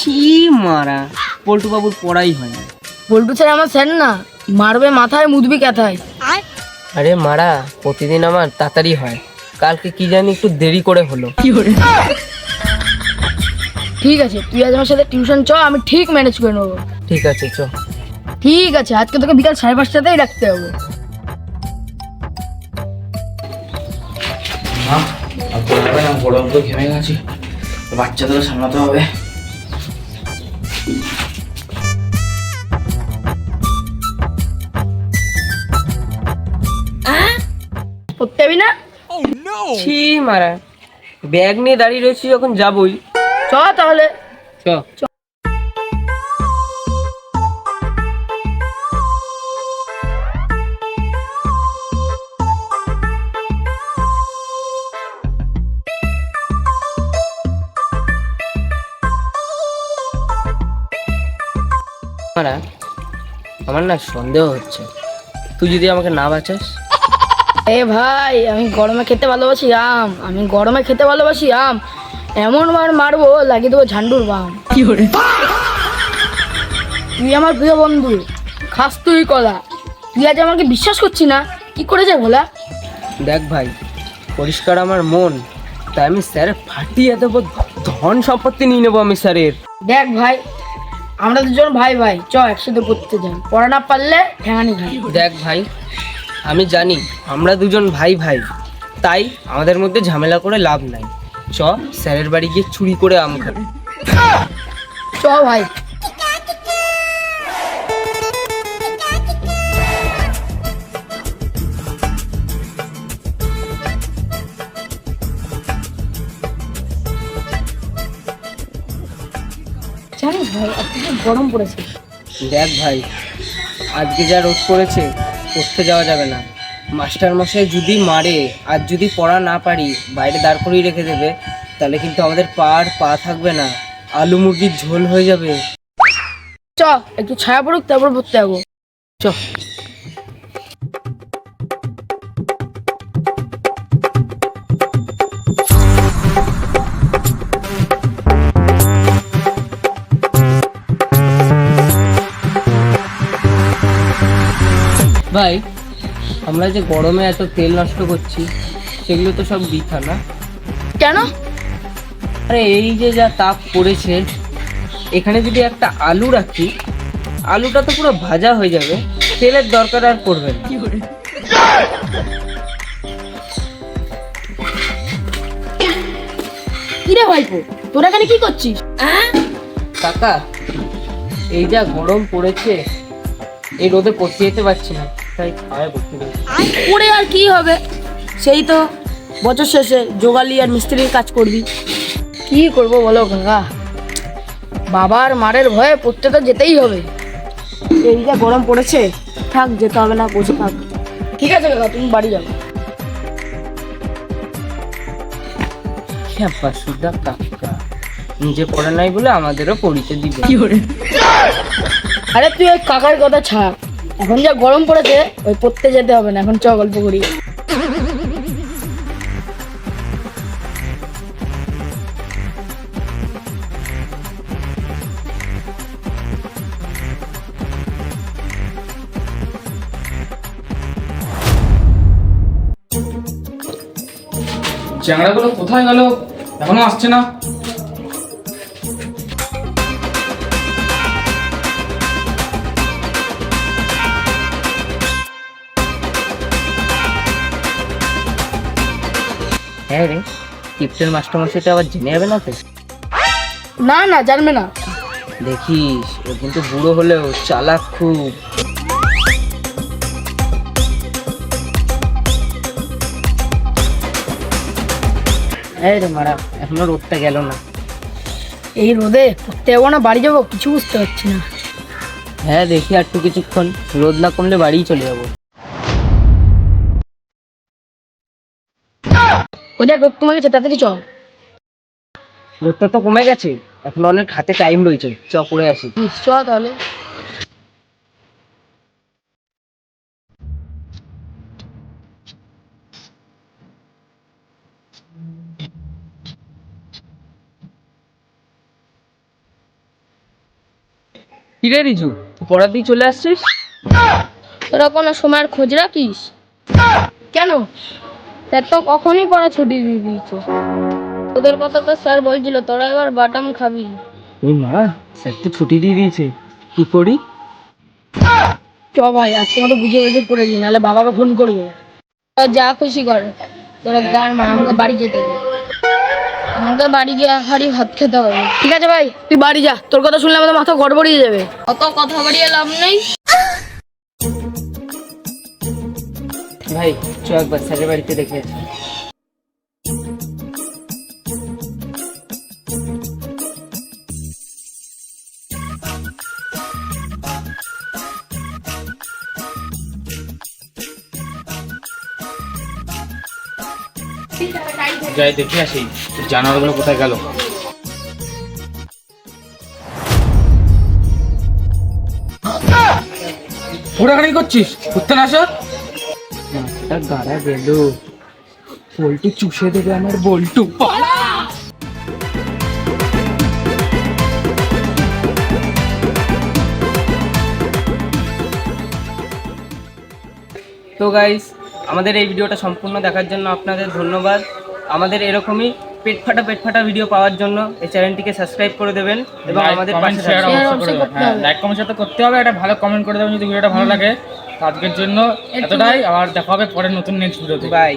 ছি মারা, পল্টু বাবুর পড়াই হয় না। বল্টু স্যার আমার স্যার না, মারবে মাথায় মুদবি ক্যাথায়। আরে মারা, প্রতিদিন আমার তাড়াতাড়ি হয়, কালকে কি জানি একটু দেরি করে হলো। ঠিক আছে, তুই আজ আমার সাথে টিউশন চ, আমি ঠিক ম্যানেজ করে নেবো। ঠিক আছে চ। ঠিক আছে, আজকে তোকে বিকাল 5:30টাতেই রাখতে হবে। গরম তো ঘেমে গেছি, বাচ্চাদেরও সামলাতে হবে। পড়তে যাবি না? ছি মারা, ব্যাগ নিয়ে দাঁড়িয়ে রয়েছি যখন যাবই। চ তাহলে। চ। মারা, আমার না সন্দেহ হচ্ছে, তুই যদি আমাকে না বাঁচাস। এ ভাই, আমি গরমে খেতে ভালোবাসি আম, আমি গরমে খেতে ভালোবাসি আম, এমন মার মারবো লাগিয়ে দেবো ঝান্ডুর বাম। তুই আমার প্রিয় বন্ধু, খাস তুই কলা, তুই আজ আমাকে বিশ্বাস করছি না, কি করে যায় বলা? দেখ ভাই, পরিষ্কার আমার মন, তাই আমি স্যার ফাটিয়ে দেবো, ধন সম্পত্তি নিয়ে নেবো আমি স্যারের। দেখ ভাই, আমরা দুজন ভাই ভাই, চ একসাথে পড়তে যাই, পড়া না পারলে ঠ্যাঙানি খাই। দেখ ভাই, আমি জানি আমরা দুজন ভাই ভাই, তাই আমাদের মধ্যে ঝামেলা করে লাভ নাই। চ স্যারের বাড়ি গিয়ে চুরি করে আম খাবো। চ ভাই। জানিস ভাই, আজকে খুব গরম পড়েছে। দেখ ভাই, আজকে যা রোদ পড়েছে, পড়তে যাওয়া যাবে না। মাস্টার মশাই যদি মারে, আর যদি পড়া না পারি বাইরে দাঁড় করিয়ে রেখে দেবে, তাহলে কিন্তু আমাদের পা থাকবে না, আলু মুরগির ঝোল হয়ে যাবে। চ একটু ছায়া পড়ুক, তারপর পড়তে যাবো। চ। ভাই, আমরা যে গরমে এত তেল নষ্ট করছি, সেগুলো তো সব বৃথা না? কেন? আরে এই যে যা তাপ পড়েছে, এখানে যদি একটা আলু রাখি, আলুটা তো পুরো ভাজা হয়ে যাবে, তেলের দরকার আর পড়বে না। কিরে ভাইপো, তোরা এখানে কি করছিস? কাকা, এই যা গরম পড়েছে, এই রোদে পড়তে যেতে পারছি না, তাই খাওয়ায় পড়তে গেছি। পড়ে আর কি হবে, সেই তো বছর শেষে জোগালি আর মিস্ত্রির কাজ করবি। কি করবো বলো কাকা, বাবার মারের ভয়ে পড়তে তো যেতেই হবে। এই যা গরম পড়েছে, থাক যেতে হবে না, বসে থাক। ঠিক আছে কাকা, তুমি বাড়ি যাও। খ্যাপা সুদ্ধা কাকা, নিজে পড়ে নাই বলে আমাদেরও পড়িতে দিবে। আরে তুই ওই কাকার কথা ছাড়, এখন যা গরম পড়েছে, ওই পড়তে যেতে হবে না, এখন চ গল্প করি। চ্যাংড়াগুলো কোথায় গেল, এখনো আসছে না? হ্যাঁ রে, ক্যাপ্টেন মাস্টারমশাইটা আবার জেনে যাবে না তো? না না, জানবে না। দেখিস, ও কিন্তু বুড়ো হলেও চালাক খুব। এই রে মারা, এখনো রোদটা গেল না। এই রোদে পড়তে যাবো না বাড়ি যাবো, কিছু বুঝতে পারছি না। হ্যাঁ দেখি, আর একটু কিছুক্ষণ রোদ না কমলে বাড়িই চলে যাবো। ওই দেখ, রোদ কমে গেছে, তাড়াতাড়ি চ। রোদটা তো কমে গেছে, এখন অনেক হাতে টাইম রয়েছে, চ করে আসি। চ তাহলে। কি রে রিজু, পড়াতেই চলে আসছিস? তোরা কোনো সময়ের খোঁজ রাখিস? কেন? স্যার তো কখনই পড়া ছুটি দিয়ে দিয়েছে। তোদের কথা তো স্যার বলছিল তোরা এবার বাটাম খাবি। ওই মা, স্যার তো ছুটি দিয়ে দিয়েছে, কি করি? চ ভাই আজকে মতো বুঝে বুঝে পড়ে দিই, নাহলে বাবাকে ফোন করবো। তোরা যা খুশি কর, তোরা দাঁড় মা, আমাকে বাড়ি যেতে হবে। আমাকে বাড়ি গিয়ে হাড়ি ভাত খেতে হবে। ঠিক আছে ভাই, তুই বাড়ি যা, তোর কথা শুনলে আমাদের মাথা গড়বড়িয়ে যাবে। অত কথা বাড়িয়ে লাভ নেই। ভাই চ একবার স্যারের বাড়িতে দেখে আসি। যাই দেখে আসি জানোয়ারগুলো কোথায় গেল। ঘোরাঘুরি করছিস, ঘুরতে না আসো? মাছটা গাড়া গেল, বল্টু চুষে দেবে আমার বল্টু। তো গাইস, আমাদের এই ভিডিওটা সম্পূর্ণ দেখার জন্য আপনাদের ধন্যবাদ। আমাদের এরকমই পেট ফাটা ভিডিও পাওয়ার জন্য এই চ্যানেলটিকে সাবস্ক্রাইব করে দেবেন এবং আমাদের পাশে শেয়ার থাকবেন। অবশ্যই করতে হবে। লাইক কমেন্ট শেয়ার তো করতে হবে, একটা ভালো কমেন্ট করে দেবেন যদি ভিডিওটা ভালো লাগে। তো আজকের জন্য এতটাই, আবার দেখা হবে পরের নতুন নেক্সট ভিডিওতে। বাই।